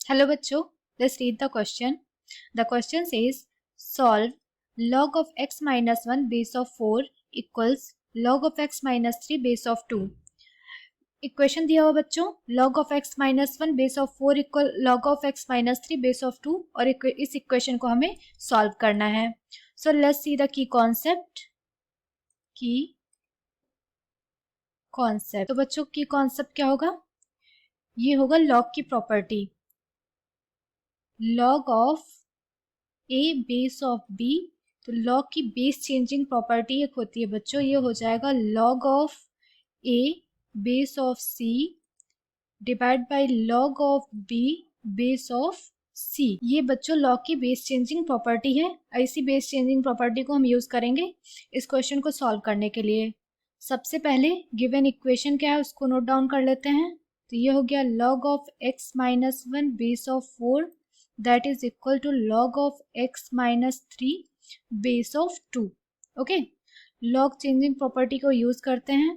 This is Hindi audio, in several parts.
Hello बच्चों, let's read the question. The question says solve log of x minus 1 base of 4 equals log of x minus 3 base of 2. Equation दिया हुआ बच्चों, log of x minus 1 base of 4 equal log of x minus 3 base of 2 और इस इक्वेशन को हमें सॉल्व करना है. So let's see the key concept. तो बच्चों की कॉन्सेप्ट क्या होगा? ये होगा log की property. log of a base of b, तो log की बेस चेंजिंग प्रॉपर्टी एक होती है बच्चों, ये हो जाएगा log of a base of c divide by log of b base of c. ये बच्चों log की बेस चेंजिंग प्रॉपर्टी है. ऐसी बेस चेंजिंग प्रॉपर्टी को हम यूज करेंगे इस क्वेश्चन को सॉल्व करने के लिए. सबसे पहले गिवन इक्वेशन क्या है उसको नोट डाउन कर लेते हैं. तो ये हो गया log of x minus 1 base of 4 that is equal to log of x minus 3 base of 2. Okay, log changing property को यूज करते हैं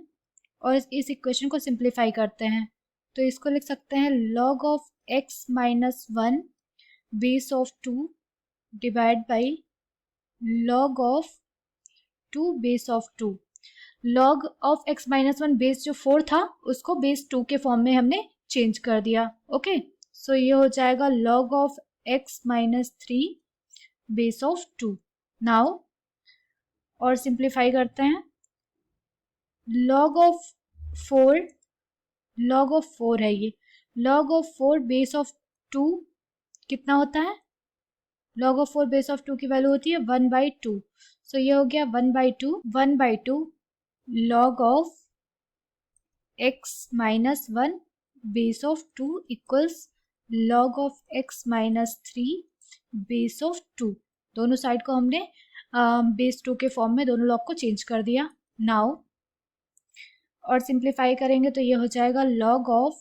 और इस इक्वेशन को सिंप्लीफाई करते हैं. तो इसको लिख सकते हैं log of x minus 1 base of 2 divide by log of 2 base of 2. log of x minus 1 base जो 4 था उसको बेस 2 के फॉर्म में हमने चेंज कर दिया. ओके, सो ये हो जाएगा log of x minus 3 base of 2. Now और सिंप्लीफाई करते हैं. log ऑफ 4 है ये. log ऑफ 4 बेस ऑफ 2 कितना होता है? log ऑफ 4 बेस ऑफ 2 की वैल्यू होती है 1/2. सो ये हो गया 1/2 log of x minus 1 base of 2 equals log of x minus 3 base of 2. दोनों साइड को हमने बेस 2 के फॉर्म में दोनों लॉग को चेंज कर दिया. नाउ और सिंप्लीफाई करेंगे तो ये हो जाएगा log of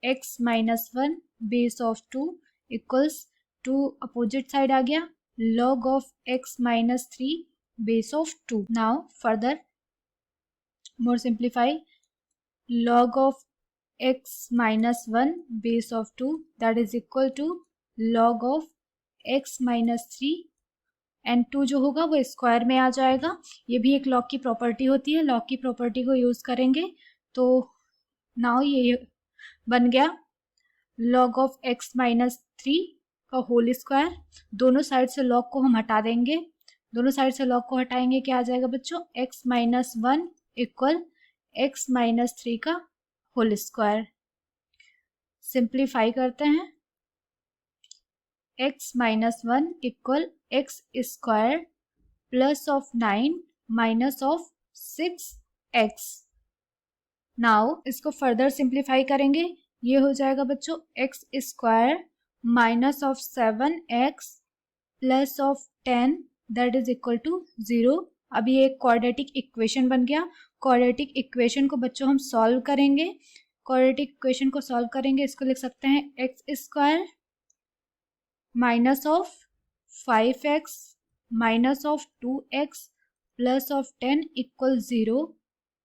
x minus 1 base of 2 equals 2 opposite side आ गया log of x minus 3 base of 2. Now further more simplify log of x minus 1 base of 2 that is equal to log of x minus 3 and 2 जो होगा वो स्क्वायर में आ जाएगा. ये भी एक log की प्रॉपर्टी होती है. log की प्रॉपर्टी को यूज करेंगे तो नाउ ये बन गया log of x minus 3 का होल स्क्वायर. दोनों साइड से log को हम हटा देंगे. दोनों साइड से log को हटाएंगे क्या आ जाएगा बच्चों? x minus 1 equal x minus 3 का होल स्क्वायर. सिंप्लीफाई करते हैं. x minus 1 equal x square plus of 9 minus of 6x. Now इसको फर्दर सिंप्लीफाई करेंगे. ये हो जाएगा बच्चों x square minus of 7x plus of 10 that is equal to 0. अभी एक क्वाड्रेटिक इक्वेशन बन गया. क्वाड्रेटिक इक्वेशन को बच्चों हम सॉल्व करेंगे. क्वाड्रेटिक इक्वेशन को सॉल्व करेंगे. इसको लिख सकते हैं x square minus of 5x minus of 2x plus of 10 equal 0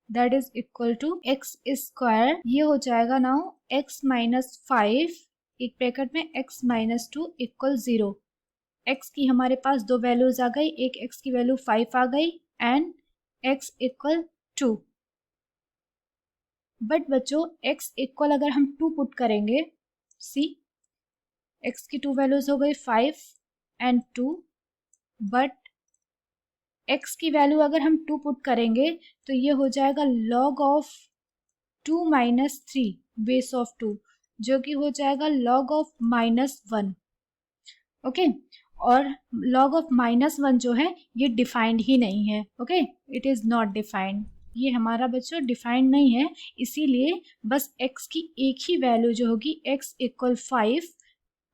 that is equal to x square. ये हो जाएगा नाउ x माइनस 5 एक ब्रैकेट में x माइनस 2 इक्वल 0. x की हमारे पास दो वैल्यूज आ गई. एक x की वैल्यू 5 आ गई एंड x इक्वल 2. बट बच्चों x इक्वल अगर हम 2 पुट करेंगे, सी x की 2 वैल्यूज हो गई 5 एंड 2. बट x की वैल्यू अगर हम 2 पुट करेंगे तो ये हो जाएगा log of 2 minus 3 base of 2 जो कि हो जाएगा log ऑफ माइनस 1. ओके, और log ऑफ माइनस 1 जो है ये डिफाइंड ही नहीं है. Okay, it is not defined. ये हमारा बच्चों डिफाइंड नहीं है, इसीलिए बस x की एक ही वैल्यू जो होगी x इक्वल 5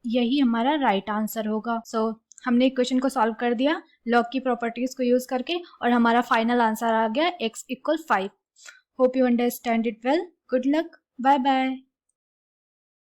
यही हमारा राइट आंसर होगा. सो हमने इक्वेशन को सॉल्व कर दिया log की प्रॉपर्टीज को यूज करके और हमारा फाइनल आंसर आ गया x equal 5. Hope you understand it well. Good luck. Bye bye.